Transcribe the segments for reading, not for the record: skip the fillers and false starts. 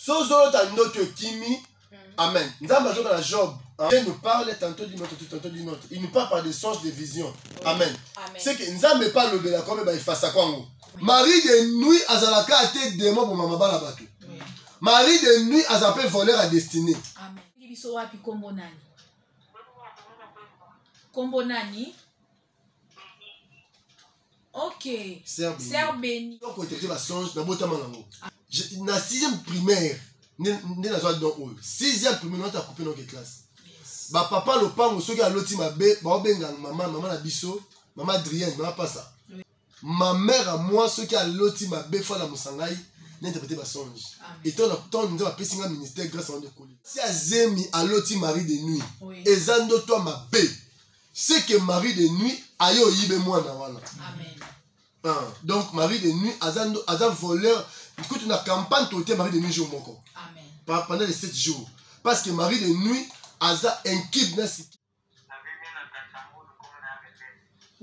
Sozolo tandoto kimi. Amen. Nous avons besoin de Job. Il nous parle tantôt d'une autre, tantôt d'une autre. Il nous parle par des songes, des visions. Amen. C'est que nous n'avons pas le bel comme il fasse à quoi. Marie de nuit à Zalaka a été démon pour maman Balabatou. Marie de nuit a zappé voleur à destinée. Amen. Biso wapi kombo nani? Kombo nani? Ok. Sœur Béni. Donc on était la songe dans botama nango. Na 6e primaire, né na zo don 6e primaire on t'a coupé notre classe. Ba papa le pango soki a loti mabe, ba obenga maman na biso, maman Adrienne, maman pas ça. Ma mère à moi ceux qui a loti mabe fois la musangai n'interpréter ma songe. Et toi nous avons passé un ministère grâce à un décollé. Si Azemi a loti Marie de nuit, et zando toi ma bé, c'est que Marie de nuit ayo yibe moi na wana. Amen. Donc Marie de nuit azando voleur, écoute une campagne totée Marie de nuit jour moko. Amen. Pendant les 7 jours. Parce que Marie de nuit aza un kid na siki.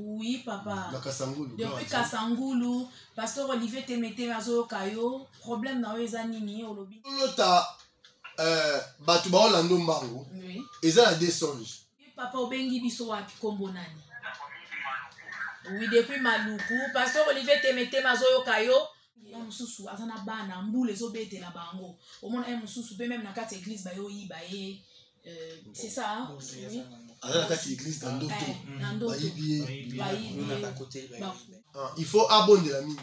Oui, papa. Depuis Kasangulu, pasteur Olivier Temete Mazo Kayo, problème na weza nini olobi. Lota batu ba Orlando Mbango. Oui. Eza la des songes. Papa obengi biso wapi kombo nani? Oui, depuis Maluku, pasteur Olivier Temete Mazo Kayo. Ya mususu azana bana mbule zo bete na bango. Omona mususu pe même na kati église ba yo yi ba ye. C'est ça, hein? Oui. Alors, la église dans d'autres. Il faut abonner la mine.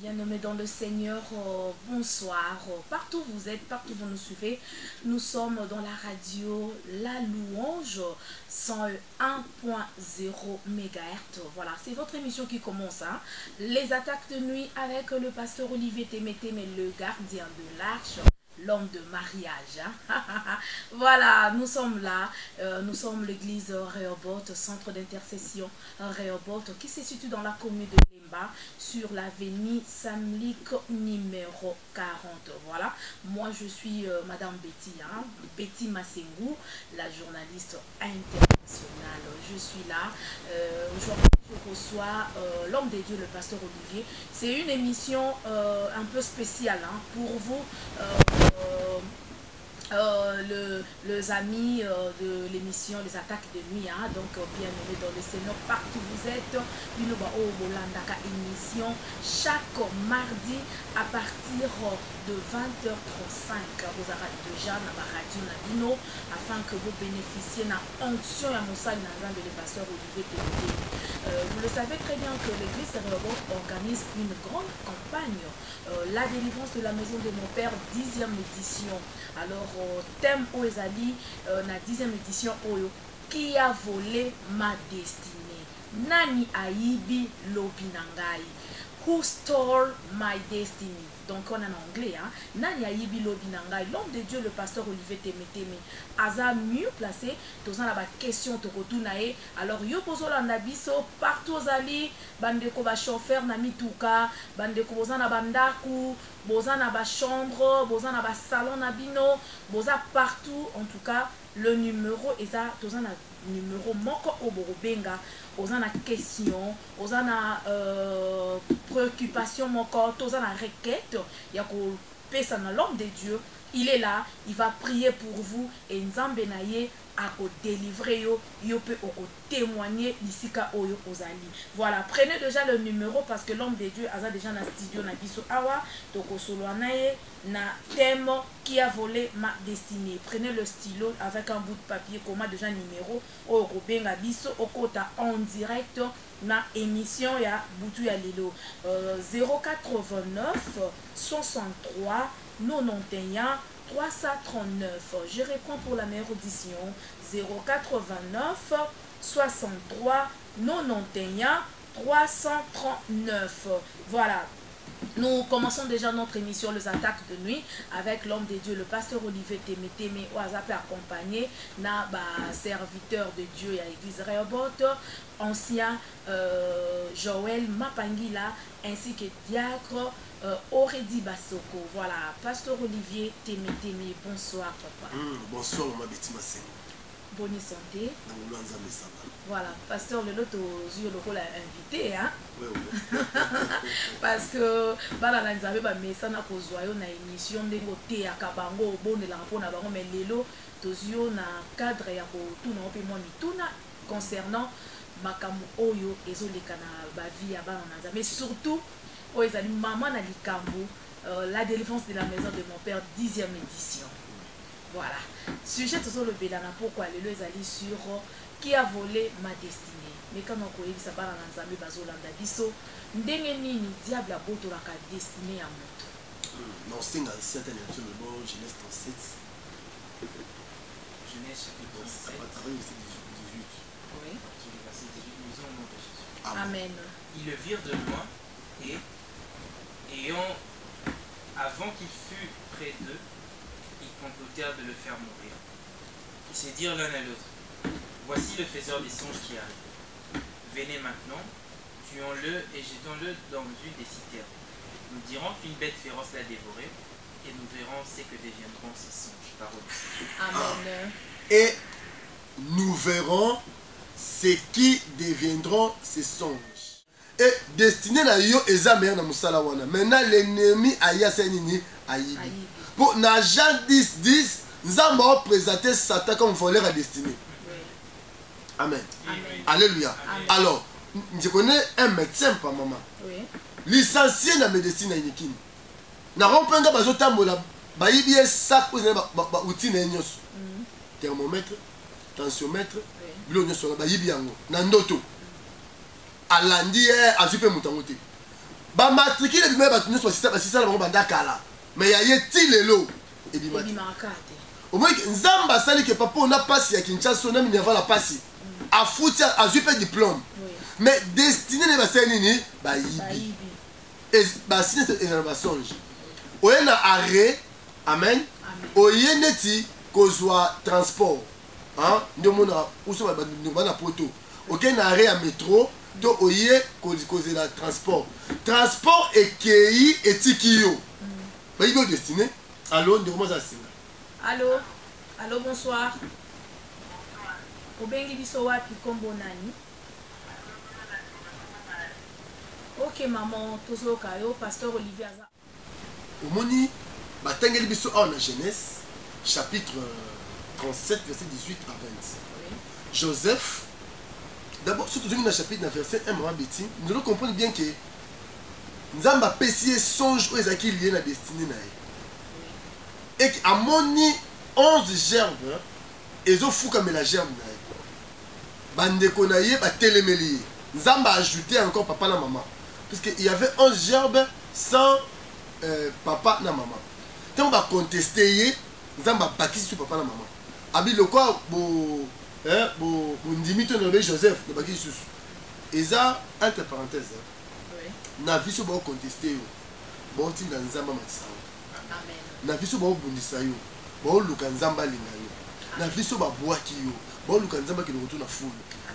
Bien-aimés dans le Seigneur, bonsoir. Partout où vous êtes, partout où vous nous suivez, nous sommes dans la radio La Louange 101.0 MHz. Voilà, c'est votre émission qui commence. Hein? Les attaques de nuit avec le pasteur Olivier Temete, mais le gardien de l'arche. L'homme de mariage. Hein? Voilà, nous sommes là. Nous sommes l'église Rehoboth, centre d'intercession Rehoboth, qui se situe dans la commune de Lemba, sur l'avenue Samlik numéro 40. Voilà, moi je suis Madame Betty, hein? Betty Massengou, la journaliste internationale. Je suis là. Aujourd'hui, je reçois l'homme de Dieu, le pasteur Olivier. C'est une émission un peu spéciale hein, pour vous. Les amis de l'émission Les Attaques de Nuit, hein, donc bien aimés dans le Seigneur, partout vous êtes, une émission chaque mardi à partir de 20h35. Vous avez déjà dans la radio Nabino afin que vous bénéficiez de l'onction à Moussa Nazan de le pasteur Olivier Temete. Vous le savez très bien que l'église Rehoboth organise une grande campagne, la délivrance de la maison de mon père, 10e édition. Alors, thème Oezali, la 10e édition, qui a volé ma destinée? Nani aibi lobinangai? Who stole my destiny? Donc on est en anglais, hein. Nani aibi lobinangai? L'homme de Dieu, le pasteur Olivier Temete, a mieux placé dans la question de retourner. Alors yo pozola nabiso partout aux ali, bandeko ba chauffeur na mituka, bandeko bozana bandaku, bozana ba chambre, bozana ba salon na bino, boza partout en tout cas. Le numéro est ça, tozana numéro moko oborobenga, ozana question, ozana préoccupation moko, tozana requête, yako pesa na l'homme de Dieu. Il est là, il va prier pour vous et Nzambe naye a délivrer yo peut témoigner ici ka oyo ozali. Voilà, prenez déjà le numéro parce que l'homme de Dieu a déjà dans studio na biso awa toko solo naye na thème qui a volé ma destinée. Prenez le stylo avec un bout de papier comme déjà numéro o robenga biso okota en direct na émission ya butu ya lelo 089 63 91 339. Je réponds pour la meilleure audition 089 63 91 339. Voilà. Nous commençons déjà notre émission Les Attaques de Nuit avec l'homme de Dieu, le pasteur Olivier Temete, mais Oazapé accompagné na serviteur de Dieu à l'église Rehoboth, ancien Joël Mapangila, ainsi que diacre Oredi Basoko. Voilà, Pasteur Olivier Témé, bonsoir papa. Bonsoir maman Betty Massengo. Bonne santé. Voilà, Pasteur le lot le rôle invité hein. Oui. Parce que bala na nzambe ba mesa na kozwa yo na émission ndenge te ya kabango bonela mpona bango mais lelo tozio na cadre ya ko tuna ope moi mituna concernant makambo oyo ezoleka na ba vie ya bana na nzambe surtout oyo ezali maman na likambo la délivrance de la maison de mon père 10e édition. Voilà. Sujet tout le belana pourquoi lelo ezali sur qui a volé ma destinée. Mais quand on connaît ça bana na nzambe bazolanda biso ndenge nini diable a boto la destinée à moto. Non, c'est dans certaines versions de bon Genèse 37. Genèse chapitre 7. Oui. Verset 18, lisons au nom de Jésus. Amen. Ils le virent de loin et avant qu'il fût près d'eux, ils complotèrent de le faire mourir. Ils se dirent l'un à l'autre, voici le faiseur des songes qui arrive. Venez maintenant, tuons-le et jetons-le dans une des citernes. Nous dirons qu'une bête féroce l'a dévoré et nous verrons ce que deviendront ces songes. Parole. Amen. Et nous verrons ce qui deviendront ces songes. Et destiné na yo ezamère na musala wana. Maintenant l'ennemi aya senini ayibi. Pour na Jean 10:10, Nzamba a présenté Satan comme voleur à destinée. Amen. Amen. Alléluia. Amen. Alors, je connais un médecin par maman. Oui. Licencié dans la médecine à Yekini. Na rompenga bazotambola bayibi sac pour ba outil na nyos. Thermomètre, tensiomètre, bilo nyos bayibi yango na ndoto. Alandi azupe mutangote. Ba matricule bimé ba nyos basisa na bango bandakala. Mais ya yeti lelo et bimaki. Au moins Nzamba sali que papa on a passé à Kinshasa on a mis avant la passe. A foutu azupe diplôme. Mais destiné ne ba senini bayibi. Et bah si c'est un songe. Oye na arrêt, amen. Oye neti kozwa transport. Hein? Ndemona uso ba na poto. Ok na arrêt à métro, to oye kozi la transport. Transport et kei etikio. Ba yibo destiné. Allô, ndemo za singa. Allô. Allô, bonsoir. Obengi biso wapi kombo nani? Ok maman, toujours kayo, pasteur Olivier Aza. Omoni batangeli biso en Genèse chapitre 37 verset 18 à 20. Oui. Joseph d'abord surtout dans le chapitre verset 1 maman Betty, nous devons comprendre bien que Nzamba pesier songe où ezaki lié na destinée na ye. Et à moni 11 gerbes ezo fuka mais la gerbe na ye. Bandeko na ye ba telemeli. Nzamba a ajouté encore papa na maman. Parce qu'il y avait 11 gerbes sans papa na maman. Quand on va contester, nous allons bâtir sur papa na maman. Abi le quoi, bon ndimito nommé Joseph, le bâtir sur. Et ça, entre parenthèses, na vie sur bon contester, bon ti na nzamba matisa. Amen. Na vie sur bon bundisa yo, bon luka nzamba linga yo. Na vie sur ba boaki yo, bon luka nzamba qui nous retourne à foule.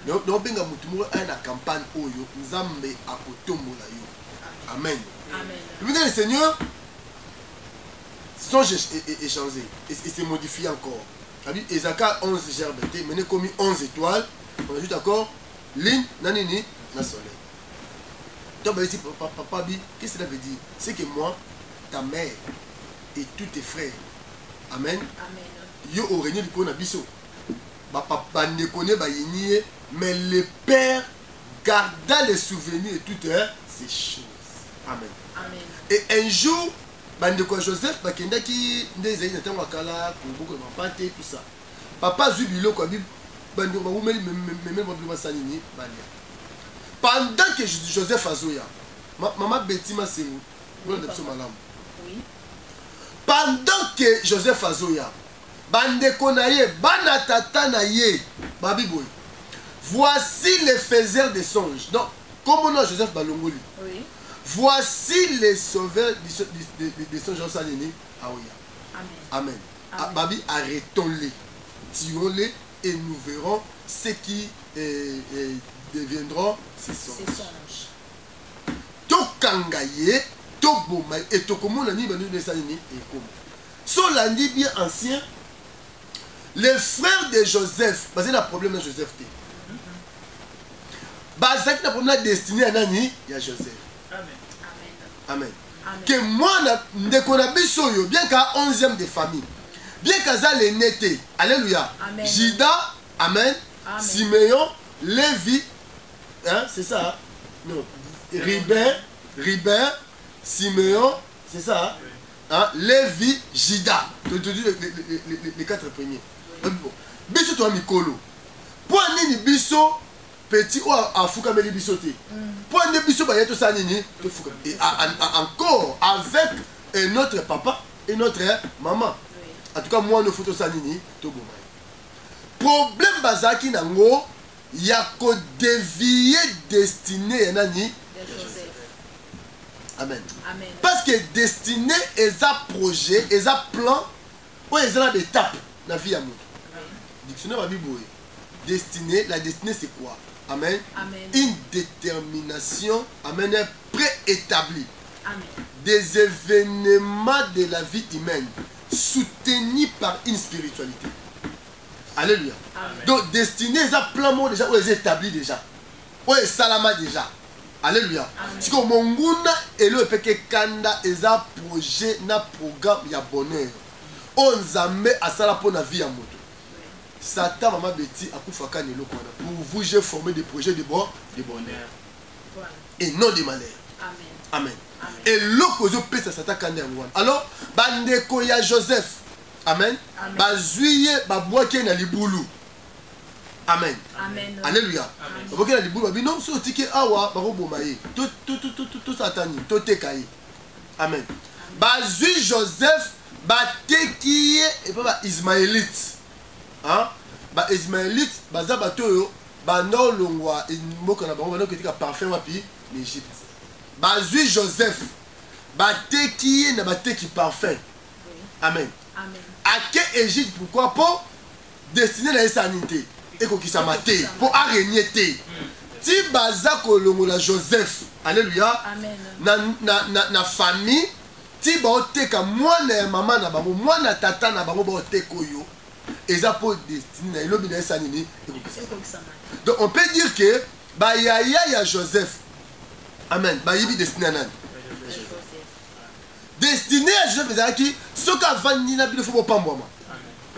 Non benga mutumo a na campagne oyo nzambe akotombola yo. Amen. Amen. Le ministère du Seigneur sont échangés et c'est modifié encore. Ezaka 11 gerbes, mené comme 11 étoiles, on ajoute encore ligne, nanini, na soleil. Donc papa dit, qu'est-ce que cela veut dire? C'est que moi, ta mère et tous tes frères, amen. Amen. Yo au régné du Kona Bisso. Papa ne connaît pas yénié, mais le Père garda les souvenirs et toutes ces choses. Amen. Amen. Et un jour, bandeko Joseph bakenda ki ndezai na tango akala ko mapate tout ça. Papa zubilo ko bi bandeko ba même ba sanini balia. Pendant que Joseph azoya, maman Betty Massengo, on a malam. Oui. Pendant que Joseph azoya, bandeko na ye, bana tata na ye, babi boy. Voici les faiseurs des songes. Donc, comme on a Joseph Balongoli. Oui. Voici les sauveurs des songes Sanini. Aoya. Amen. Amen. Babi, arrêtons-les. Tuons-les et nous verrons ce qui deviendront ces songes. Ces songes. Tokangaye, toboma et tokomona ni banu nesanini et comme so landi bien ancien les frères de Joseph parce que un problème de Joseph té bazaki na problème destiné à nani ya Joseph. Amen. Amen. Que moi ndeko na biso yo bien qu'à 11e de famille bien qu'à ça l'aîné. Alléluia. Amen. Judas, amen. Amen. Simeon, Lévi, hein, c'est ça. Hein? Non. Ribert, Simeon, c'est ça. Hein? Lévi, Judas. Tu dis les 4 premiers. Biso to mikolo. Pour nini biso petit ou afuka meli biso te. Pour nini biso ba yeto sa nini to fuka. Et encore avec un autre papa et notre maman. En tout cas moi no photo sa nini to boma. Problème bazaki nango ya ko dévier destiné nani Joseph. Amen. Amen. Parce que destiné est un projet, est un plan ou est une étape dans la vie à nous. Dictionnaire va Bible. Destiné, la destinée c'est quoi? Amen. Amen. Une détermination, amen, préétablie. Amen. Des événements de la vie humaine soutenus par une spiritualité. Alléluia. Amen. Donc destiné est un plan mot déjà ou est établi déjà. Ou est salama déjà. Alléluia. Si comme monguna et le peke kanda est un projet na programme ya bonheur. On zame à sala pour la vie à moto. Satan mama beti akufaka nelo kwana. Pour vous j'ai formé des projets de bonheur. Voilà. Et non de malheur. Amen. Amen. Amen. Et l'opposé pèse Satan kanda ngwana. Alors bandeko ya Joseph. Amen. Amen. Bazuye babwake na libulu. Amen. Amen. Alléluia. Babwake na libulu babino so tike awa baroboma ye. Tout satani, tout tekaye. Amen. Bazui Joseph bateki et pas Ismaélite. Hein? Ba Ismaélite baza batoyo bano longwa mboka na bango bano ketika parfum wapi l'Égypte. Bazui Joseph bateki na bateki parfum. Amen. Amen. Ake Égypte pourquoi pas destiné na sanité et ko kisama te pour arrêter te. Ti baza kolongola Joseph. Alléluia. Amen. Na famille ti ba oteka mwana ya mama na bango mwana tata na bango ba oteka yo. Eza pour destiné na ilobi na sanini et ko kisama. Donc on peut dire que ba yaya ya Joseph. Amen. Ba yibi destiné na destiné à Joseph ezalaki soki avandi na bino fo bopambwama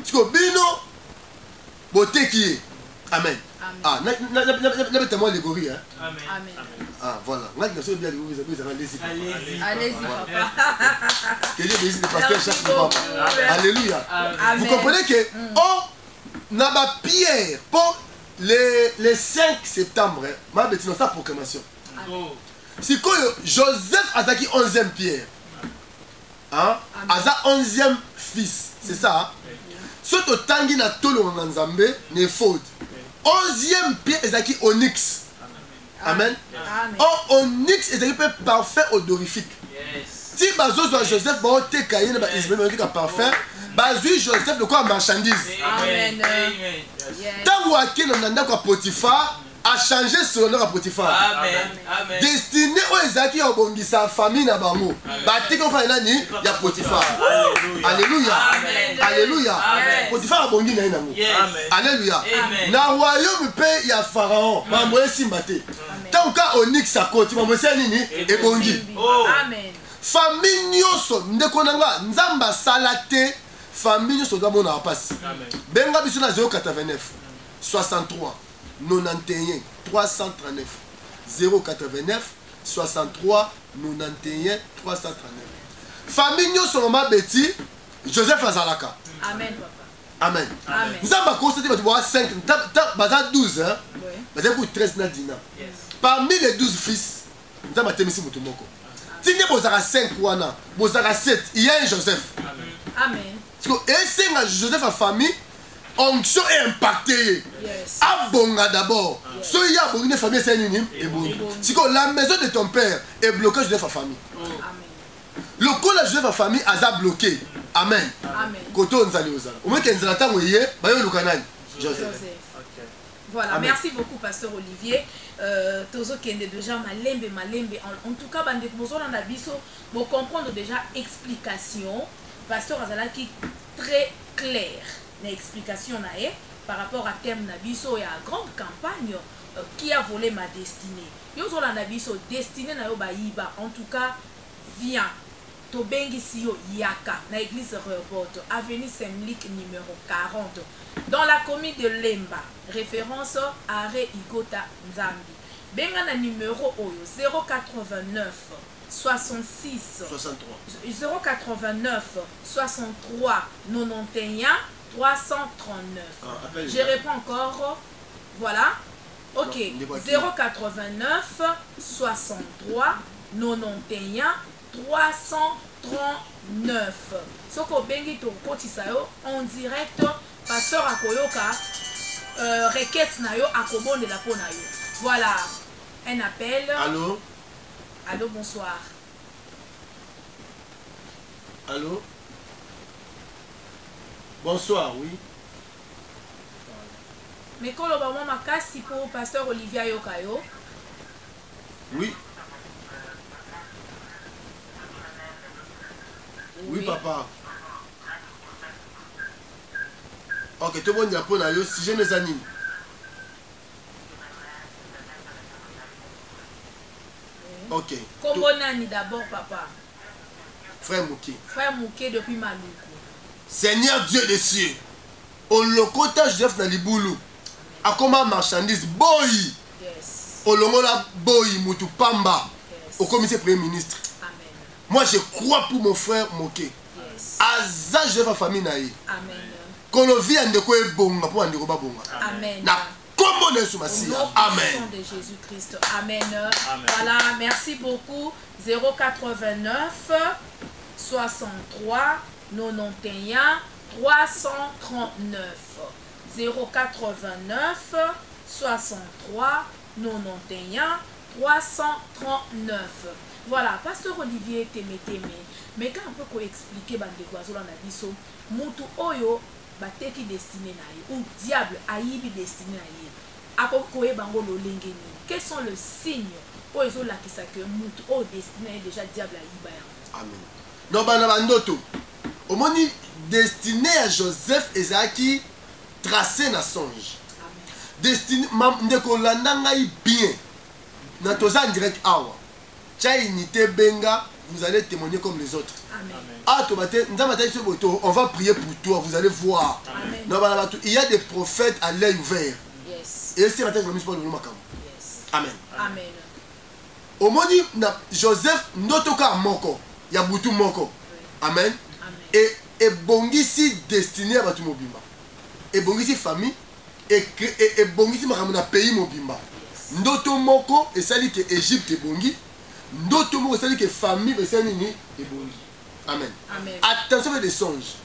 siko bino boteki ye. Amen. Ah, nabeta mwa allégorie. Amen. Ah, voilà. Ngaki na soki bien allégorie ezanga lesi. Allez-y, papa. Que Dieu bénisse le pasteur chaque fois. Alléluia. Amen. Vous comprenez que oh na ba Pierre pour les 5 septembre ma beti na sa proclamation. Siko Joseph azaki 11e Pierre. Hein? Aza 11e fils, c'est ça. Soto tangi na tolo nzambe ne faute. 11e pierre ezaki onyx. Amen. Oh onyx ezaki parfait odorifique. Si bazo zo Joseph ba oteka yene ba Ismaël ba parfait, bazui Joseph de quoi marchandise. Amen. Tango akina na ndako Potiphar a changé son nom à Potiphar. Amen. Destiné au ezaki ya bongisa famille na bango. Batika ko fa nani ya Potiphar. Alléluia. Alléluia. Potiphar a bongi na nango. Alléluia. Na royaume pe ya Pharaon, mambo esimba te. Tant ka onyx akoti, mambo se nini e bongi. Amen. Famille nyonso ndeko nanga nzamba salate, famille nyonso da mona pasi. Benga biso na 089 63 91 339 089 63 91 339. Famille nyonso mama beti Joseph azalaka. Amen papa. Amen. Amen. Nous avons constaté que 5 baza 12 hein. Baza pour 13 na dina. Parmi les 12 fils, nous avons temisi mutumoko. Si nous avons 5 wana, nous avons 7, il y a un Joseph. Amen. Et c'est un Joseph en famille, onction est impactée. Yes. Abonga d'abord. Si il y a une famille, c'est une si la maison de ton père est bloquée, Joseph en famille. Amen. Le col de Joseph en famille a bloqué. Amen. Amen. Koto nzali ozala. Au moins que nzala tango yé, bayo lukanani. Joseph. Voilà, Amen. merci beaucoup, Pasteur Olivier. Tozo Kende déjà malembe. En tout cas, bande bozo na biso, vous comprendre déjà explication. Pasteur Azalaki très clair. Na explication na par rapport à thème na biso ya grande campagne qui a volé ma destinée. Yo zo na biso destinée na yo ba yiba. En tout cas, viens. Tobengi Siyo Yaka, na église Rehoboth, avenue Saint-Luc numéro 40, dans la commune de Lemba, référence Arrêt Igota Nzambi. Benga na numéro 089 66 089 63 91 339. Je réponds encore. Voilà. Ok. 089 63 91 339. Soko bengi to kotisa yo en direct pasteur akoyoka requête na yo akobonde la pona yo. Voilà, un appel. Allô? Allô, bonsoir. Allô? Bonsoir, oui. Mais quand le moment makasi pour pasteur Olivier Yokayo. Oui. Oui, papa. Ok, tout le monde répond à eux. Si je les anime. Ok. Kombonani d'abord, papa. Frère Mouké. Frère Mouké depuis Maluku. Seigneur Dieu des cieux. Au lokota Joseph na libulu. A comment marchandise boy. Yes. Au longola boy mutu pamba. Yes. Au commissaire premier ministre. Amen. Moi je crois pour mon frère Moké. Yes. Aza Joseph a famille naïe. Amen. Quand on vit en déco et bonga pour en déco bonga. Amen. Na comment ne sous Au nom Amen. de Jésus-Christ. Amen. Amen. Voilà, merci beaucoup. 089 63 91 339. 089 63 91 339. Voilà, pasteur Olivier Temete, mais quand on peut expliquer bande oiseaux dans la biso, mutu oyo bateki destiné na ye ou diable ayibi destiné na ye. Akokoye bango lolenge ni. Quels sont les signes oyo la ki sa que mutu o destiné déjà diable ayiba ya. Amen. Non bana bandoto. Omoni destiné à Joseph ezaki tracé na songe. Amen. Destiné ndeko landa ngai bien. Na toza en direct awa. Tcha unité benga, vous allez témoigner comme les autres. Amen. Ah, on va prier pour toi, vous allez voir. Amen. Non, il y a des prophètes à l'œil ouvert. Yes. Et c'est matin que nous sommes Yes. Amen. Amen. Au moment où Joseph n'otoka moko, il y a beaucoup moko. Amen. Amen. Et bongisi destiné à Batu Mobimba. Et bongisi famille. Et bongisi makamuna pays Mobimba. Ndoto moko, et ça dit que Égypte est bongi. Ndoto moko, ça dit que famille, et ça dit que bongi. Amen. Amen. Attention avec des songes.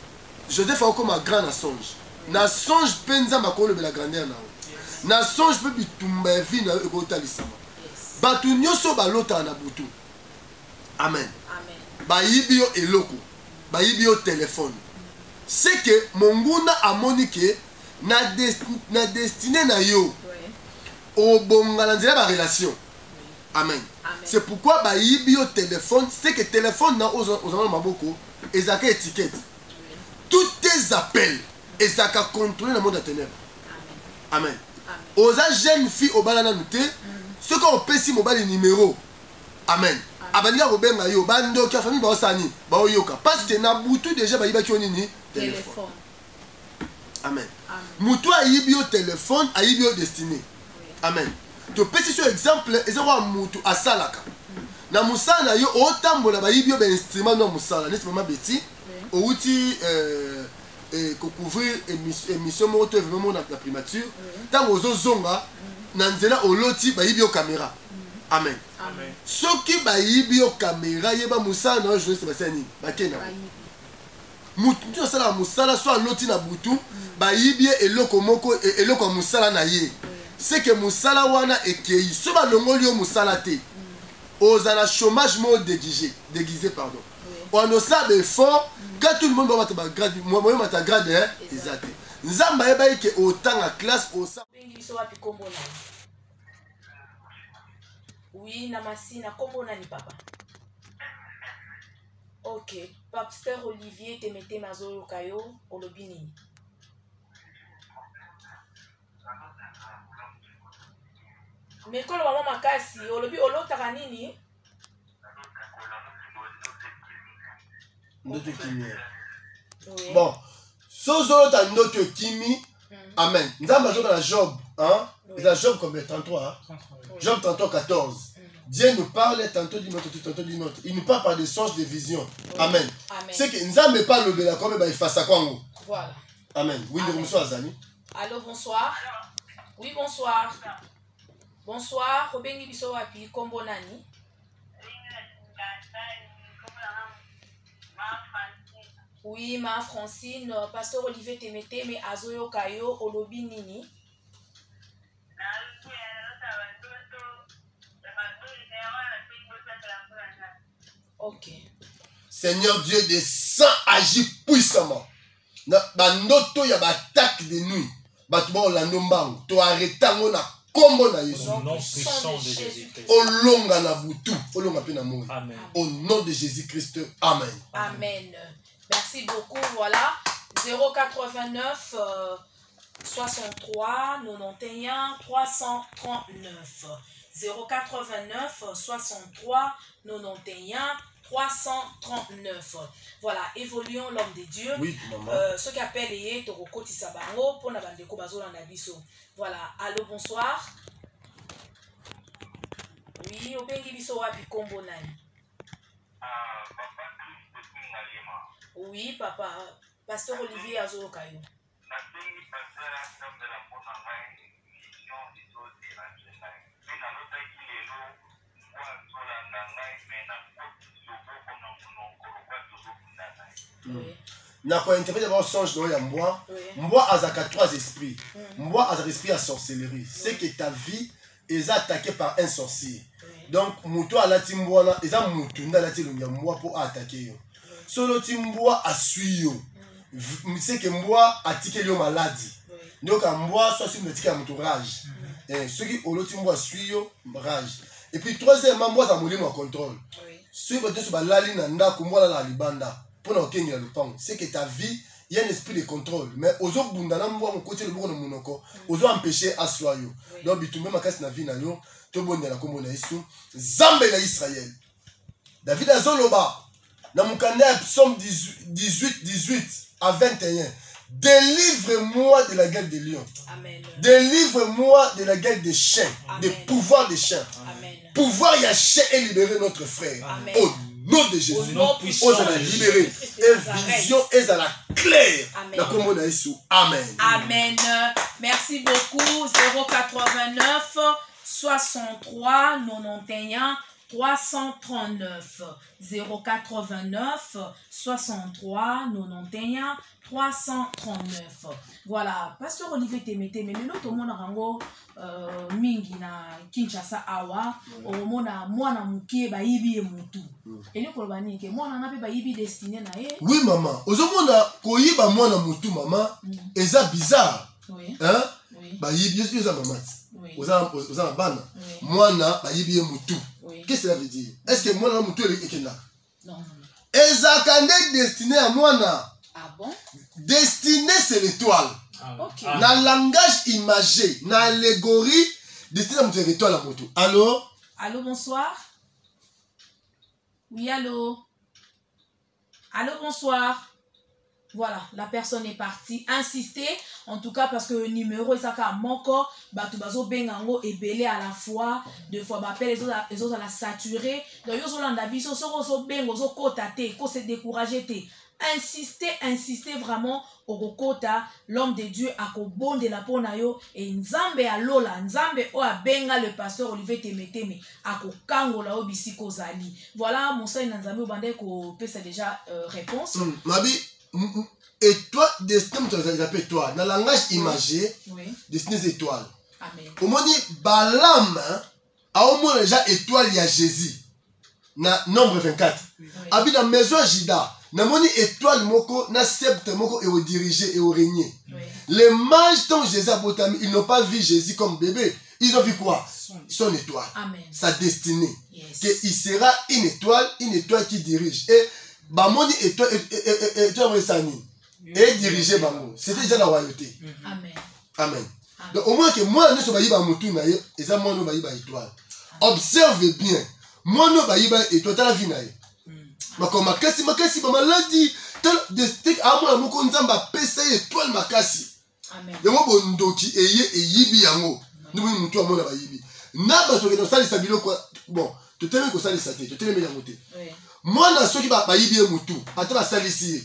Joseph a comme un grand songe. Na songe penza makolo de la grandeur na. Na songe peut bitumba vie na ekota lisama. Batu nyoso balota na butu. Amen. Amen. Ba yibio eloko. Ba yibio téléphone. C'est que monguna amoni ke na destiné na yo. Au bonga na nzela ba relation. Amen. C'est pourquoi ba yibio téléphone, c'est que téléphone na aux maboko ezaka étiquette. Tous tes appels ezaka contrôler le monde de ténèbres. Amen. Aux jeunes filles au balana noté, ce qu'on peut si mobile numéro. Amen. Abania robenga yo bando ki famille ba osani ba oyoka parce que na butu déjà ba yiba ki onini téléphone. Amen. Mutu ayibio téléphone ayibio destiné. Amen. To petit sur exemple ezwa mutu asalaka. Na musala yo otambola ba yibio ba instrument no musala nest maman beti outi couvrir émission moto vraiment na primature tant ozo zonga na nzela oloti ba yibio caméra. Amen. Amen. Soki ba yibio caméra yeba musala na journaliste ba sani ba kena. Mutu sala musala so loti na butu ba yibie eloko moko eloko musala na ye. C'est que musala wana ekei so ba longoli yo musala te. Ozala chômage mo déguisé pardon. On ne sait fort quand tout le monde va te grade moi ta grade exact. Nzamba eba ke autant à classe au biso wapi kombo na? Oui, namasina kombo nani papa? Ok, Pasteur Olivier Temete Mazoyo Kayo olobi nini? Mekolo mama makasi olobi olotaka nini? Ndoto kimi. Bon, sozo ta ndoto kimi. Amen. Nzamba azoka na Job, hein? Et la Job comme 33, hein? Job 33 14. Dieu nous parle tantôt d'une autre, tantôt d'une autre. Il nous parle par des songes, des visions. Amen. C'est que Nzamba n'est pas le bela comme il fasse à quoi. Voilà. Amen. Oui, bonsoir Zani. Allô, bonsoir. Oui, bonsoir. Bonsoir. Robengi biso wapi kombo nani? Oui, ma Francine, Pasteur Olivier Temete, mais Azoyo Kayo, Olobi Nini. Ok. Seigneur Dieu des saints agit puissamment. Bandoto ya attaque de nuit. Batuba olando mbango. To arrêta ngona kombo na Yesu. Au nom puissant de Jésus-Christ. Olonga na butu, olonga pe na moi. Amen. Au nom de Jésus-Christ. Amen. Amen. Merci beaucoup. Voilà. 089 63 91 339. 089 63 91 339. Voilà, évoluons l'homme de Dieu. Oui, maman. Ce qui appelle les Toroko Tissabango pour la bande de Kobazo en Abisso. Voilà, allô, bonsoir. Oui, au Bengi Bisso Wapi Kombo Nani. Oui, papa. Pasteur Olivier Azo Kayo. Na quoi interpréter d'abord songe de moi. Moi azaka trois esprits. Moi azaka esprit à sorcellerie. C'est que ta vie est attaquée par un sorcier. Donc muto alati mbona eza mutu ndalati lunga moi pour attaquer. Solo timboa a suyo. C'est que moi a tiqué le maladie. Donc à moi soit si vous tiqué à mon rage. Et ceux qui ont l'autre moi suyo rage. Et puis troisièmement moi ça m'a mon contrôle. Ceux qui sont sur la ligne nda kumbola la libanda pour na okenga le pang. C'est que ta vie il y a un esprit de contrôle. Mais aux autres bundana moi mon côté le bon monoko. Aux autres empêcher à soyo. Donc bitumbe makasi na vie na yo to bonde la kombo na Yesu. Zambe na Israël. David azoloba. Dans mon canal, psaume 18 à 21. Délivre-moi de la gueule des lions. Amen. Délivre-moi de la gueule des chiens. Amen. Des pouvoirs des chiens. Amen. Pouvoir Yaché et libérer notre frère. Amen. Au nom de Jésus. Au nom puissant de Jésus. Libérer. Et vision est à la claire. Amen. La commande à Jésus. Amen. Amen. Merci beaucoup. 089 63 91 339 089 63 91 339. Voilà, Pasteur Olivier Temete, mais nous tout le monde a mingi na Kinshasa awa, au mona mwana mukie ba yibi e mutu. Et nous kolbani ke mwana na pe ba yibi destiné na e. Oui maman, ozomona koyiba mwana mutu maman, eza bizarre. Oui. Hein? Oui. Ba yibi eza maman. Oui. Oza bana. Mwana ba yibi e mutu. Oui. Qu'est-ce que cela veut dire? Est-ce que mwana mutu est ekenda? Non, non. Ezakande destiné à mwana. Ah bon? Destiné c'est l'étoile. Ok. Na langage imagé, na allégorie, destiné à mon étoile à moto. Allô? Allô, bonsoir. Oui, allô. Allô, bonsoir. Voilà, la personne est partie. Insistez, en tout cas, parce que le numéro est à mon corps. Batubazo bengango est belé à la fois. Deux fois, les autres à la saturer. Donc, ils ont l'andabi, ils sont bengo, ils ont kotate, ils se décourager. Insistez vraiment au kota, l'homme de Dieu a bon de la ponayo et nzambe a lola, nzambe o a benga le pasteur Olivier Temete me a ko kango la obisiko zali. Voilà, mon sœur nzambe obande ko pesa déjà réponse. Mabi, et toi, destiné, tu as appelé toi, dans le langage imagé, oui. Destiné des étoiles. Amen. Au moment dit, Balaam, a au moins déjà étoile, il y a Jésus. na nombre 24 abi na maison ya Juda namoni étoile moko na sceptre moko et au diriger et au régner. Les mages dont Jésus a botami, ils n'ont pas vu Jésus comme bébé. Ils ont vu quoi? Son étoile. Amen. Sa destinée. Yes. Il sera une étoile qui dirige. Et Bamoni étoile et diriger Bamoni. C'était déjà la royauté. Amen. Amen. Donc au moins que moi, nous sommes et ça moi nous étoile. Observe bien. Moi nous étoile dans la vie. Makasi maladie de amona moko nzamba pesa étoile makasi. Amen. Yango bondoki eyibi yango. Nous mutu amona ba yibi. Na ba soki na sali sabilo quoi. Bon, to teme ko sali sate, to teme yango te. Moi na soki ba yibi mutu, ata ba sali si.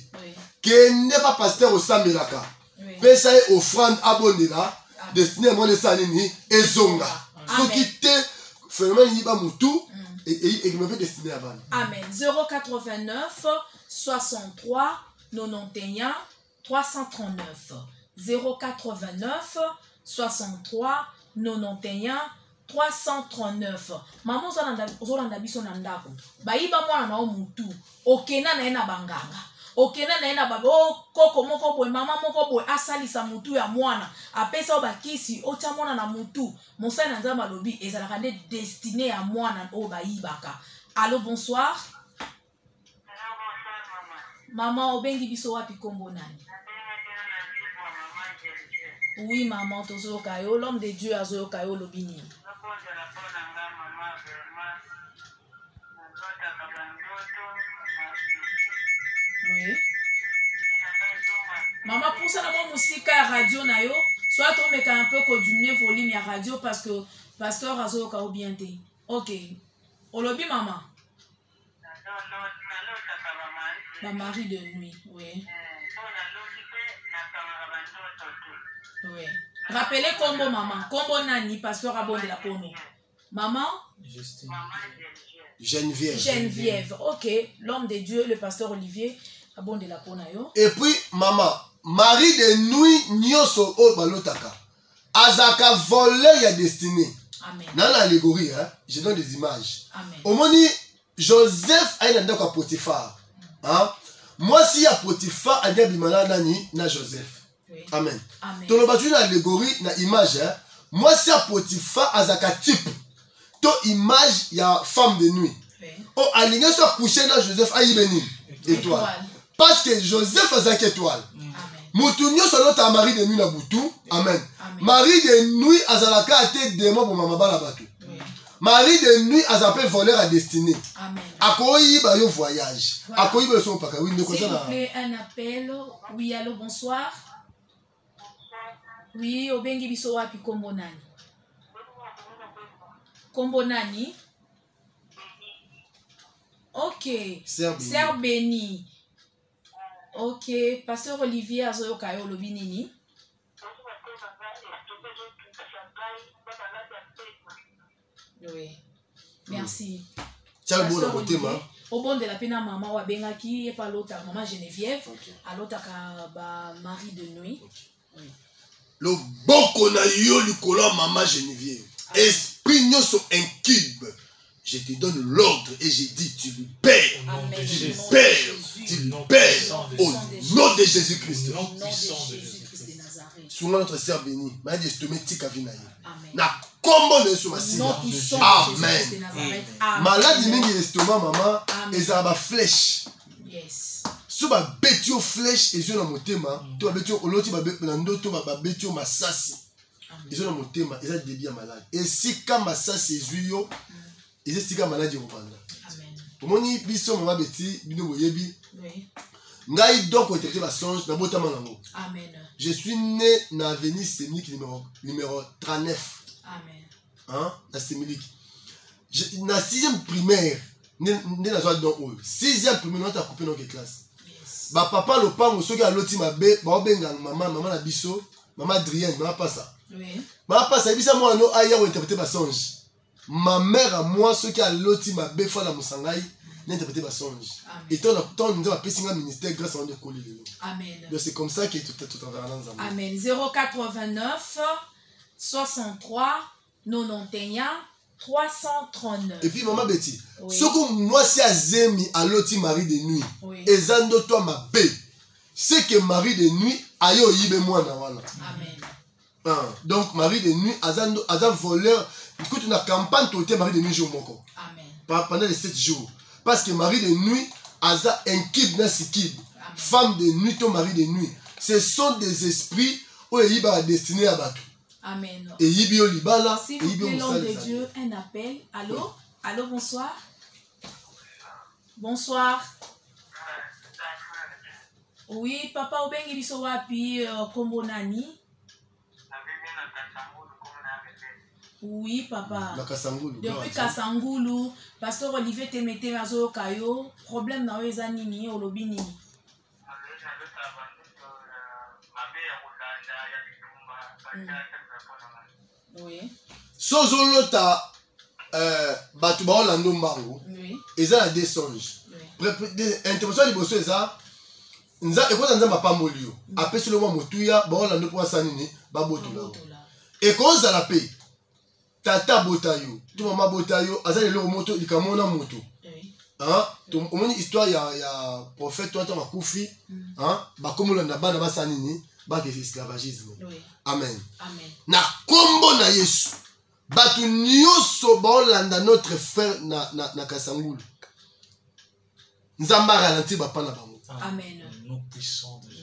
Que n'est pas pasteur au Samelaka. Pesa et offrande abondela destiné moi le sali ni ezonga. Soki te phénomène yiba mutu et qui me fait destiner à Van. Amen. 089 63 91 339. 089 63 91 339. Maman zolanda biso na ndako. Bayiba mwana na mutu. Okena na ena banganga. Okena na ena baba. O koko moko boy, mama moko boy asalisa mutu ya mwana. Apesa obakisi ocha mwana na mutu. Monsana na nzamba lobi ezalaka nde destiné ya mwana o bayibaka. Allô, bonsoir. Maman obengi biso wapi kombo nani? Oui maman tozo kayo l'homme de Dieu azo kayo lobini. Oui. Maman pour ça na musique à radio na yo, soit on met un peu ko diminuer volume à radio parce que pasteur azo kayo bien té. OK. Olobi maman. Ma mari de nuit, oui. Oui. Rappelez combo maman. Combo nani, pasteur Abon de la Pono. Maman? Geneviève. Geneviève. Ok. L'homme de Dieu, le pasteur Olivier Abon de la Pono. Et puis, maman, mari de nuit, nyoso o balotaka. Azaka volé ya destiné. Amen. Dans l'allégorie, hein, je donne des images. Amen. Au moni, Joseph a une à Potiphar. Hein? Moi, si y a Potiphar, il y a Bimana Nani, na Joseph. Oui. Amen. Amen. Ton obatu na allégorie, na image, hein? Moi, si y a Potiphar, azaka type. Ton image, il y a femme de nuit. Oui. Oh, aligné sur couché na Joseph, aïbeni. Étoile. Parce que Joseph azaka étoile. Moutounio solo ta mari de nuit na boutou. Amen. Amen. Mari de nuit azalaka ate démon pour mama bala batou. Mari de nuit azapé voleur à destinée. Amen. Akoyi ba yo voyage. Akoyi ba son paka. Oui, s'il vous plaît, un appel. Oui, allô, bonsoir. Oui, obengi biso wapi kombo nani? Kombo nani? OK. Sœur Béni. OK, pasteur Olivier azoyo kayo lobi nini? Oui. Merci. Pasteur Olivier, au bon de la peine maman wa bengaki et pas l'autre maman Geneviève, à l'autre ba mari de nuit. Oui. Le boko na yo likolo maman Geneviève. Esprit nyoso incube. Je te donne l'ordre et je dis tu lui perds. Amen. Tu lui perds. Tu lui perds. Au nom de Jésus-Christ. Au nom de Jésus-Christ de Nazareth. Sur notre sœur bénie. Ma dit stomatique à vinaï. Na combo de sous ma Amen. Malade mingi l'estomac maman. Et ça va flèche. Yes. Sous ma bétio flèche et je na motema. Tu vas bétio oloti ba ndoto ba bétio masasi. Ils ont mon thème, ils ont des biens malades. Et si quand ma ça c'est zuyo, ils ont des malades au Rwanda. Amen. Pour mon biso mama beti bino boyebi. Oui. Ngai donc on était la songe na botama nango. Amen. Je suis né na avenue Sémilik numéro 39. Amen. Hein, na Sémilik. Na 6e primaire, né na joie donc 6e primaire on t'a coupé dans quelle classe? Yes. Ba papa le pango soki a loti mabe, ba benga maman na biso, maman Adrienne, maman pas ça. Oui. Ma passe à moi no aya ou interpréter ma songe. Ma mère à moi ceux qui a loti ma befa la musangai n'interpréter ma songe. Et ton nous a passé un ministère grâce à un de coller. Amen. Donc c'est comme ça que tout en verra dans Amen. 089 63 91 339. Et puis maman Betty, Oui. ce que moi c'est Azemi à l'autre mari de nuit. Oui. Et zando toi ma bé. C'est que mari de nuit ayo yibe moi na wala. Amen. Donc mari de nuit azando azan voleur. Écoute une campagne tout mari de nuit jour moko. Amen. Pendant les 7 jours. Parce que mari de nuit aza un kid na sikib. Femme de nuit ton mari de nuit. Ce sont des esprits où il va destiné à battre. Amen. Et Yibio Libala, S'il vous plaît, l'homme de Dieu, un appel. Allô? Oui. Allô, bonsoir. Bonsoir. Oui, papa, obengi biso wapi kombo nani? Oui, papa. Depuis Kasangulu, pasteur Olivier Temete Mazo Kayo, problème na weza nini olobi nini? Oui. Sozolota batu ba Orlando Mbango. Oui. Eza na deux songes. Intervention liboso eza nza ekoza nza mapamboli yo. Apesi lo mwa motuya ba Orlando po sanini ba botola. Ekoza la pe. Tata botayo. Tu mama botayo azali lo moto likamona moto. Hein? Omoni histoire ya prophète toi ta makufi. Hein? Ba komola na bana ba sanini. Ba de esclavagisme. Oui. Amen. Amen. Na kombo na Yesu. Batu nyonso baolanda notre frère na Kasangulu. Nzamba ralentir ba pana bango. Amen.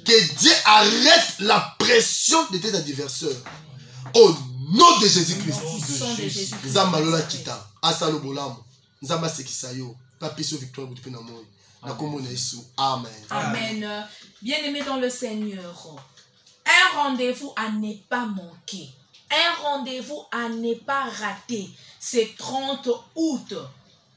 Que Dieu arrête la pression de tes adversaires. Au nom de Jésus-Christ. Nzamba lola kita. Asalo bolamu. Nzamba sekisayo. Papiso victoire butu na moi. Na kombo na Yesu. Amen. Amen. Bien-aimé dans le Seigneur. Un rendez-vous à ne pas manquer. Un rendez-vous à ne pas rater. C'est 30 août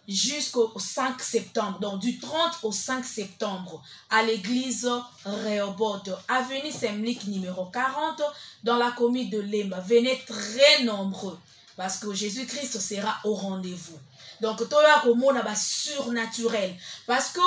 jusqu'au 5 septembre. Donc du 30 au 5 septembre à l'église Rehoboth, avenue Semlik numéro 40 dans la commune de Lemba. Venez très nombreux parce que Jésus-Christ sera au rendez-vous. Donc toya komona ba surnaturel parce que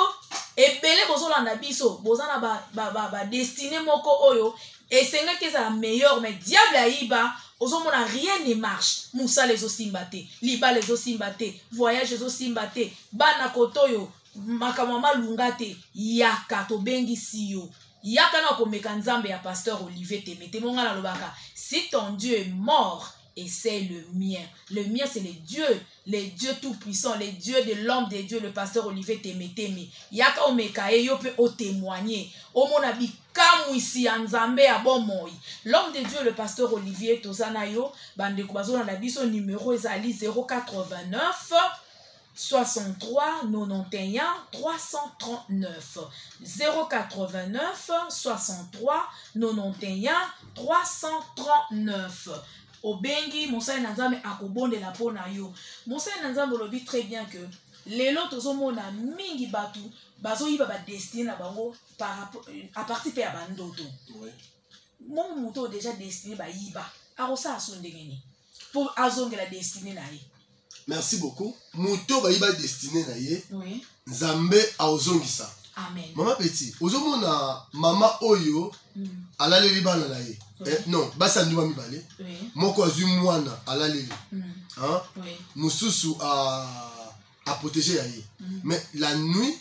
ebele bozolanda biso bozana ba destiné moko oyo et c'est que c'est la meilleure mais diable aïba ozomona rien ne marche musa les osimbate liba les osimbate voyage les osimbate bana kotoyo makamama lungate yaka to bengi siyo yaka na komeka nzambe ya pasteur Olivier Temete monga na lobaka si ton Dieu est mort et c'est le mien. Le mien, c'est les dieux tout-puissants, les dieux de l'homme de Dieu, le pasteur Olivier Temete. Yaka omekaye, yo pe o témoigner. O monabi kamu isi anzambe a bon moi. L'homme de Dieu, le pasteur Olivier Tozanayo, bande kubazo na biso numéro ezali 089 63 91 339 089 63 91 339. Obengi Monseigneur Nanzambe akobonde la pona yo. Monseigneur Nanzambe lobi très bien que les lots tozomona mingi batu bazo yiba ba destiné na bango par rapport à partir pe ya bandoto. Oui. Mon moto déjà destiné ba yiba. Arosa asondengeni pour azonge la destinée na ye. Merci beaucoup. Moto ba yiba destiné na ye. Oui. Nzambe aozongisa. Amen. Maman petit, ozomona mama oyo alaleli bana na ye. Non, basa ndima mibale. Oui. Moko azu mwana alaleli. Hein? Oui. Mususu à protéger ya ye. Mais la nuit,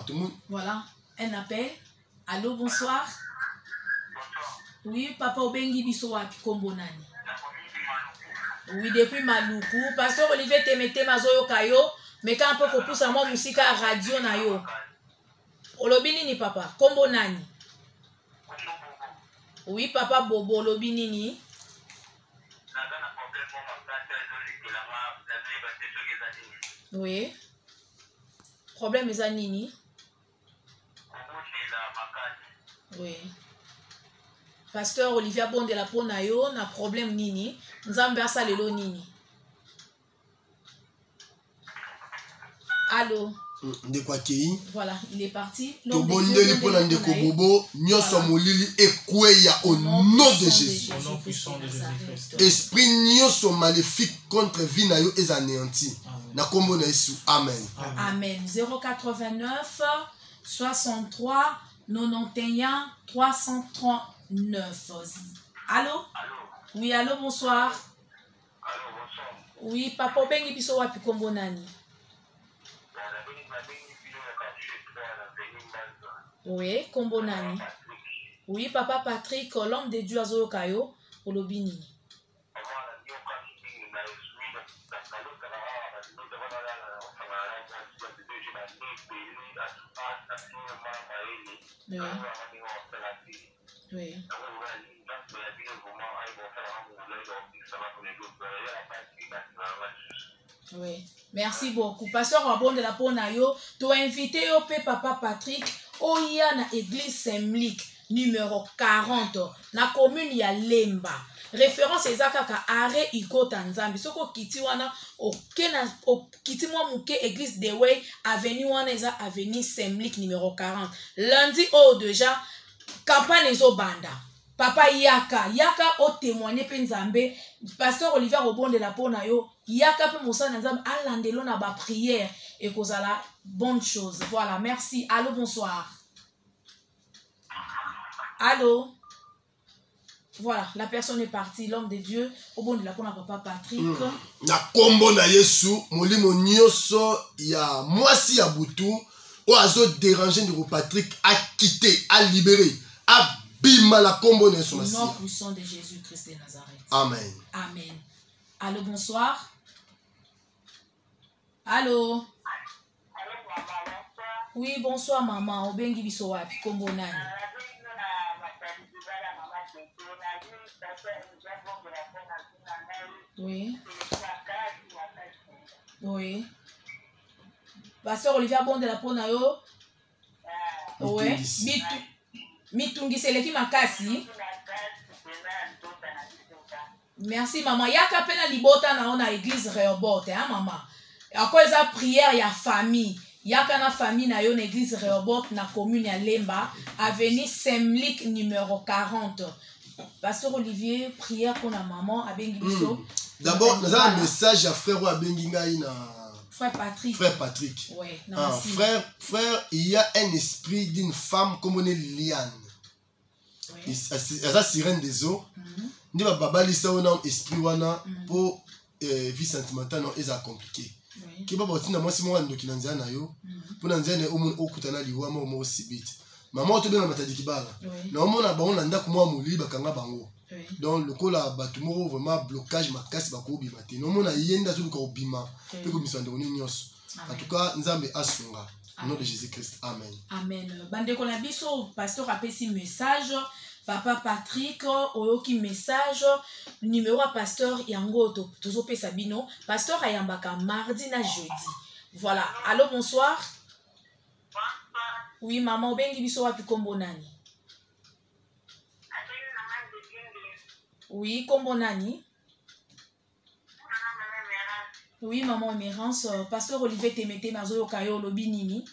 tout le monde. Voilà, un appel. Allô, bonsoir. Oui, papa obengi biso wapi kombo nani? Oui, depuis Maluku. Pasteur Olivier Temete mazoyo kayo, mais quand on peut pousser moi musique à radio na yo. Olobi nini papa? Kombo nani? Oui, papa Bobo, olobi nini? Oui. Problème eza nini? Oui. Pasteur Olivier Bonde la pona yo na problème nini? Nzambe asalelo nini? Allô? Voilà, il est parti. Tobondeli pona ndeko bobo nyoso molili ekweya au nom de Jésus. Au nom puissant de Jésus-Christ. Esprit nyoso maléfique contre vie na yo est anéanti. Na kombo na Yesu. Amen. Amen. 089 63 91 339. Allô? Oui, allô, bonsoir. Oui, papa obengi biso wapi kombo nani? Oui, kombo nani? Oui, papa Patrick, l'homme de Dieu azoyo kayo, olobini. Oui. Oui. Oui. Merci beaucoup. Pasteur Wabonde la pona yo, tu as invité yo pe papa Patrick, oya na église Saint-Mlik numéro 40 na commune ya Lemba. Référence ezakaka are ikota nzambi. Soko kiti wana okena kiti mwa muke église de Way avenue wana eza avenue Saint-Mlik numéro 40. Lundi au déjà campagne ezo banda. Papa yaka o témoigner pe nzambe. Pasteur Olivier Robonde la pona yo yaka pe mosana nzambe alandelo na ba prière et kozala bonne chose. Voilà, merci. Allô, bonsoir. Allô. Voilà, la personne est partie, l'homme de Dieu, au bon de la pona papa Patrick. Na kombo na Yesu, molimo nyoso ya mwasi ya butu, o azo déranger ndeko Patrick a quitté, a libéré, a bima la kombo na Yesu Masiya. Au nom puissant de Jésus-Christ de Nazareth. Amen. Amen. Allô, bonsoir. Allô. Oui, bonsoir maman, obengi biso wapi kombo nani? Oui. Oui. Pasteur Olivier Bonde la pona yo. Oui. Mitungi seleki makasi. Merci maman. Yaka pena libota na ona église Rehoboth, hein maman. Ako eza prière ya famille. Yaka na famille na yo na église Rehoboth na commune ya Lemba, avenue Saint-Mlik numéro 40. Pasteur Olivier, prière pour la maman abengi biso. D'abord, nous avons un message à frère Abengi ngai na Frère Patrick. Frère Patrick. Ouais, frère, il y a un esprit d'une femme comme on est Liane. Elle est sirène des eaux. Ndi ba baba lisa ona esprit wana pour vie sentimentale non est compliqué. Ki ba botina moi si moi ndoki na nzana yo. Pour na nzana o kutana liwa mo sibit. Maman to benga matadi kibala. Na omona ba ona ndako mwa muli bakanga bango. Donc le cola batumoro vraiment blocage makasi bako bima te. No mona yenda zo ko bima. Pe ko misando ni nyos. En tout cas nzambe asunga. Au nom de Jésus-Christ. Amen. Amen. Bande ko na biso pasteur apesi message. Papa Patrick, oyoki message, numéro à pasteur yango tozo pesa bino, pasteur ayambaka mardi na jeudi. Voilà. Allô, bonsoir. Oui, maman, obengi biso wapi kombo nani? Oui, kombo nani? Oui, maman Emerance, pasteur Olivier Temete mazo yokayo lobi nini?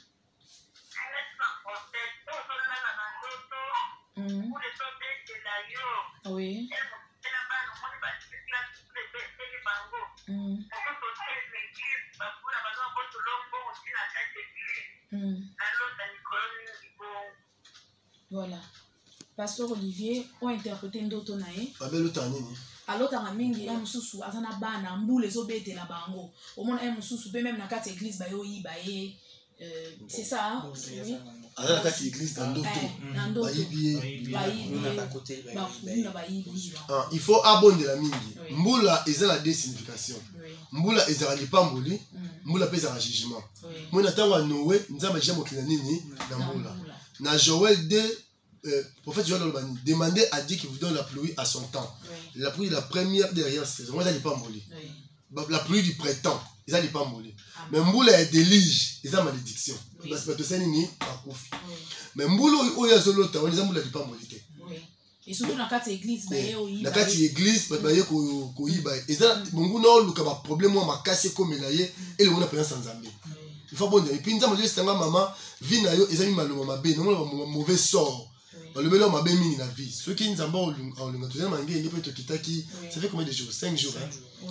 Oui. Voilà. Pasteur Olivier, on interprété ndoto nae. alotanga mingi ya mususu azana bana mbule zobete la bango omona ya mususu pe même na kati église ba yo yiba ye c'est ça hein? Oui. Ala la kati église dans ndoto il faut abonder la mingi mbula ezala deux significations mbula ezala lipamboli mbula pe ezala jugement mona tango Noé nzamba jambo kina nini na mbula na Joël 2 prophète Joël Olbani demandez à Dieu qu'il vous donne la pluie à son temps. La pluie de la première derrière saison, ils n'allaient pas mourir. La pluie du printemps, ils n'allaient pas mourir. Mais mboula est délige, ils ont malédiction. Parce que c'est une mais mboula où il y a zolota, on les a mboula pas mourir. Et surtout dans la église, la carte église, baye ko yiba. Et ça, mon no luka ba problème moi ma casse comme laye et le monde a pris sans Zambie. Il faut bon dire. Et puis nous avons dit c'est maman vie na yo ezali maloma mabe, non mauvais sort. Le meilleur m'a bien mis dans la vie. Ceux qui nous ont en le tu sais mangé il peut te kitaki. Ça fait combien de jours? 5 jours.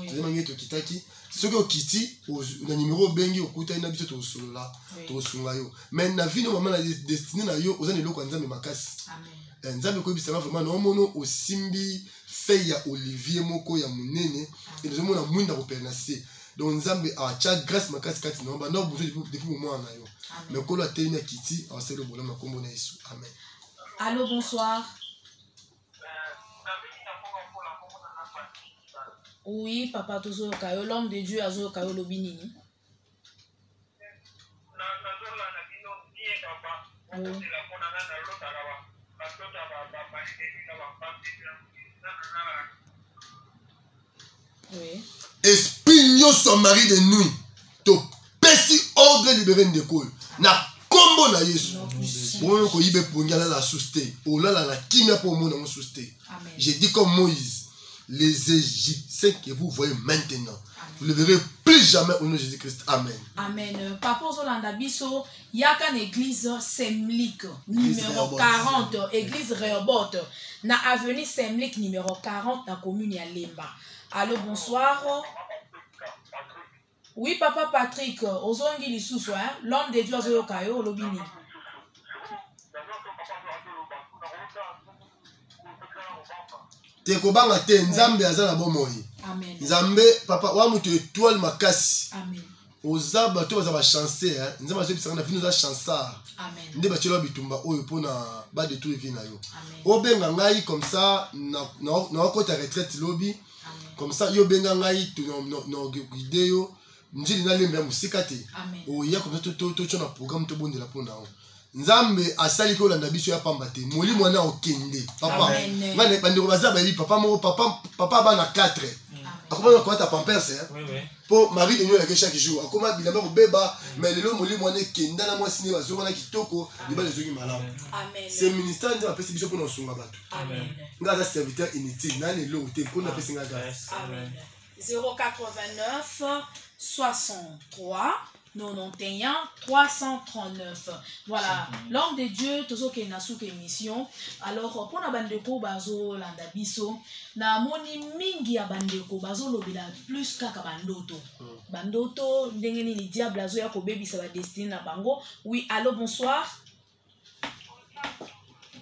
Tu sais mangé te kitaki. Ce que Kiti, le numéro bengi okuta ina biso to solola to sunga yo. Mais na vie no maman la destinée na yo ozana eloko nzambe makasi. Amen. Nzambe ko bisanga vraiment no mono osimbi fait ya Olivier moko ya munene et nous mona mwinda ko pernacer. Donc nzambe a cha grâce makasi kati no ba no besoin depuis moment na yo. Mais ko la tena Kiti a selo bola na kombo na Yesu. Amen. Allô, bonsoir. Oui, papa Tozo Kayo, l'homme de Dieu Azo Kayo Lobinini. Oui. Espigno son mari de nuit. To pesi ordre libéré d'école. Na combo na Yesu. Bon ko yibe pongala la souste. Olala la kimia pour mon na souste. J'ai dit comme Moïse. Les Égyptiens que vous voyez maintenant, amen. Vous ne le verrez plus jamais au nom de Jésus-Christ. Amen. Amen. Papa Zolanda Biso, il y a une église Semlik, numéro 40, église Rehoboth, na avenue Semlik, numéro 40, dans la commune ya Lemba. Allô, bonsoir. Oui, papa Patrick, Ozongi Lissousou, l'homme de Dieu Azoyo Kayo, Lobini. Te kobanga te nzambe azala bomoi. Amen. Nzambe papa wa mutu étoile makasi. Amen. Oza bato baza ba chancer nzambe azo bisanga na vino za chansar. Amen. Nde bachelo bitumba oyo pona ba de tout vina yo. Amen. Obenga ngai comme ça na kota retraite lobby. Amen. Comme ça yo benga ngai to no guide yo njili na lembe musika te. Amen. Oya comme ça to chona programme to bondela pona o. Nzambe asali ko landa biso ya pamba te moli mwana okende papa ngane bandeko bazaba eli papa bana 4 akoma ko ta pampers pour mari de nous la chaque jour akoma bilamba ko beba mais lelo moli mwana kenda na mwasi ne bazoko na kitoko liba lezoki malamu. Amen. C'est ministère ndio apesi biso pona sunga bato. Amen. Ngaza serviteur inutile na lelo te pona apesi nga grâce. Amen. 089 63 91 339. Voilà, l'homme de Dieu, toujours qu'il n'a sous émission. Alors, pour la bandeko bazo landa biso, na moni mingi ya bandeko bazo lobila plus kaka bandoto. Bandoto, ndengeni li diable azo ya ko baby sa ba destiny na bango. Oui, allô, bonsoir.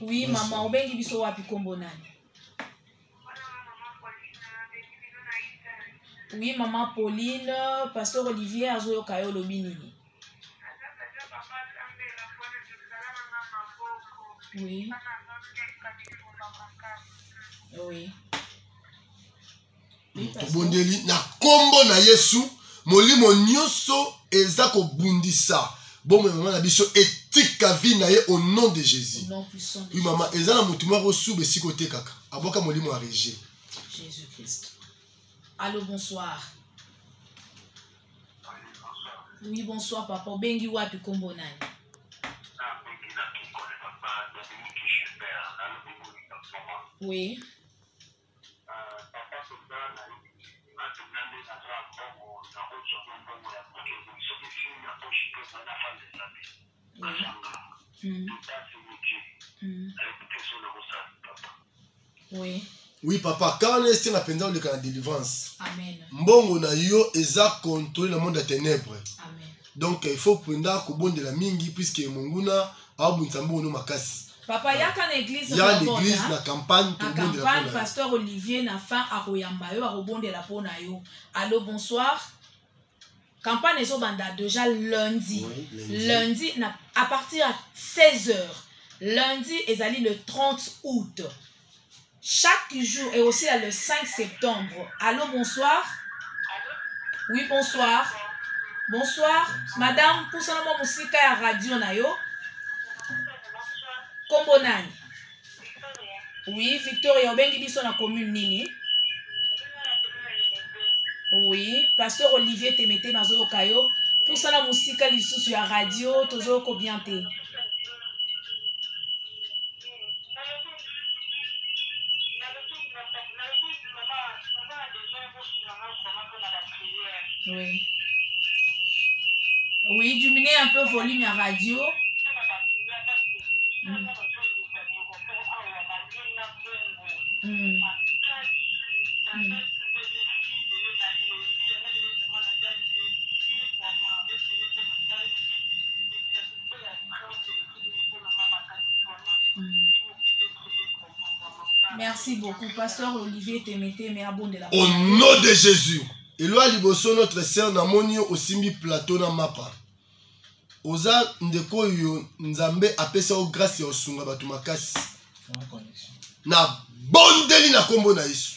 Oui, maman, obengi biso wapi kombo nani? Oui, maman Pauline, pasteur Olivier Azoyo Kayo Lobinini. Oui. Oui. Tobondeli na kombo na Yesu, molimo nyonso eza ko bundisa. Bon maman na biso etika vie na ye au nom de Jésus. Oui maman, eza na mutumwa ko sube sikote kaka. Aboka molimo a régé. Jésus-Christ. Allô, bonsoir. Oui, bonsoir, papa. Bengi wapi kombo nani? Oui. Oui. Oui, papa, quand on est ici, on a pendant le cas de délivrance. Amen. Mbongo na yo, eza contrôler le monde des ténèbres. Amen. Donc, il faut prendre le bon de la mingi, puisque monguna a un tambour no makasi. Papa, il y a une église. Il y a l'église, la campagne. La campagne, pasteur Olivier n'a fin à Royambayo, à Robon de la Ponayo. Allô, bonsoir. Campagne est au banda déjà lundi. Oui, lundi, à partir de 16h. Lundi, est allé le 30 août. Chaque jour et aussi le 5 septembre. Allô, bonsoir. Oui, bonsoir. Bonsoir. Madame, pour ça, moi, musique à radio, nayo. Kombo nani? Oui, Victoria, obengi biso na commune nini? Oui, pasteur Olivier Temete Mazo Kayo. Pour ça, la musique à l'issue à radio, toujours combien te? Oui. Oui, diminuer un peu le volume à radio. Merci beaucoup. Pasteur Olivier Temete, mais abonde la. Au nom de Jésus. Et là, liboso notre sœur Namonio osimbi plateau na mapa. Oza ndeko yo nzambe apesa o grâce ya osunga batu makasi. Na bondeli na kombo na Yesu.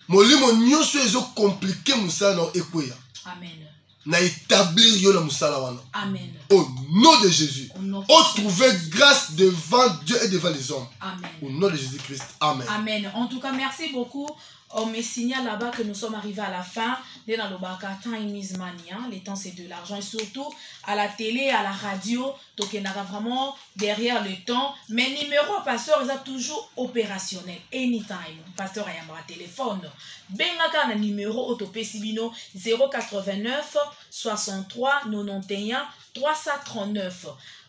Molimo nyonso ezo compliqué musala na ekweya. Amen. Na établir yo na musala wana. Amen. Au nom de Jésus. On trouver grâce devant Dieu et devant les hommes. Amen. Au nom de Jésus-Christ. Amen. Amen. En tout cas, merci beaucoup. On me signale là-bas que nous sommes arrivés à la fin de la time is money. Le temps c'est de l'argent et surtout à la télé, à la radio. Donc il y a vraiment derrière le temps. Mais numéro pasteur ils sont toujours opérationnel. Anytime. Pasteur a un téléphone. Bengaka na numéro autopé sibino 089 63 91 339.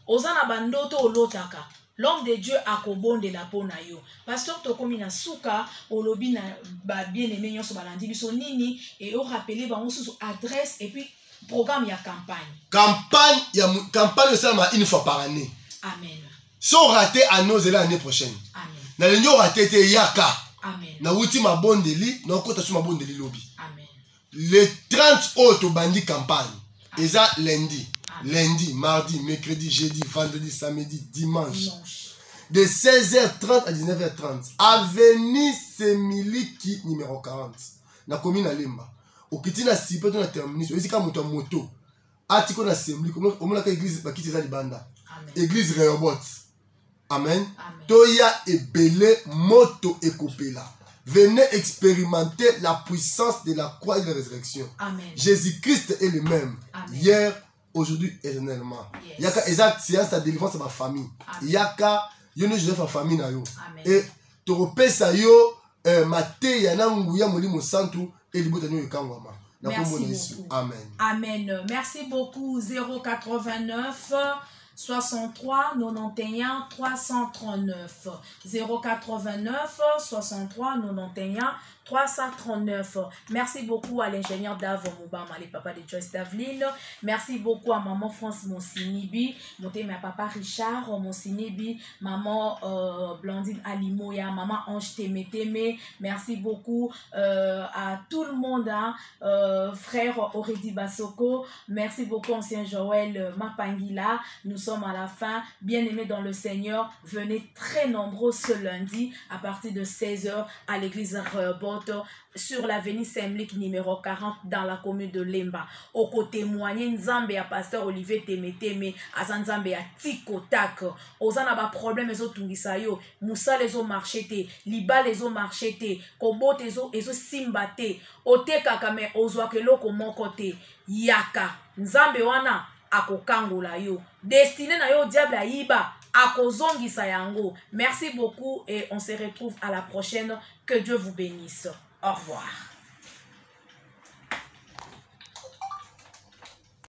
Ozana bandoto olotaka. L'homme de Dieu a kobonde la peau na yo. Pasteur tokomi na suka olobi na ba bien-aimé nyonso balandi biso nini et au rappeler ba sous adresse et puis programme ya campagne. Campagne ça une fois par année. Amen. Si on raté à nos l'année prochaine. Amen. Na lenyo raté te yaka. Amen. Na wuti mabondeli na kota su mabondeli lobi. Amen. Le 30 autres bandi campagne. Et ça lundi. Lundi, mardi, mercredi, jeudi, vendredi, samedi, dimanche. De 16h30 à 19h30. Avenue Semiliki numéro 40. Na commune à Lemba. Au kiti na sipe to na terminus. Ezi ka moto moto. Atiko na assembly. Comme la église ba kiti za libanda. Église Rehoboth. Amen. Toya ebele moto ekopela. Venez expérimenter la puissance de la croix et de la résurrection. Amen. Jésus-Christ est le même. Amen. Hier, aujourd'hui, éternellement. Yes. Yaka exact séance de délivrance à ma famille. Yaka yono Joseph à famille na yo. Et toropesa yo mate yana nguya molimo santu et libota nyo ekangwama. Merci beaucoup. Amen. Amen. Merci beaucoup. 089 63 91 339 089 63 91 339. Merci beaucoup à l'ingénieur Davo Moubama, les papas de Joyce Davlin. Merci beaucoup à maman France Monsinibi, ma papa Richard Monsinibi, maman Blandine Alimoya, maman Ange Temeteme. Merci beaucoup à tout le monde, hein, frère Oredi Basoko. Merci beaucoup ancien Joël Mapangila. Nous sommes à la fin. Bien-aimés dans le Seigneur, venez très nombreux ce lundi à partir de 16h à l'église Rehoboth sur l'avenue Semlik numéro 40 dans la commune de Lemba. Au côté témoigner Nzambe à pasteur Olivier Temeteme, à Nzambe à Tikotak. Ozana ba problème ezo tungisa yo, Moussa les o marchete, Liba les o marchete, Kobo ezo simbate, Ote kakame ozwa ke loko mon côté, Yaka, Nzambe wana akokangula yo. Destiné na yo diable ayiba. Akozongisa yango. Merci beaucoup et on se retrouve à la prochaine. Que Dieu vous bénisse. Au revoir.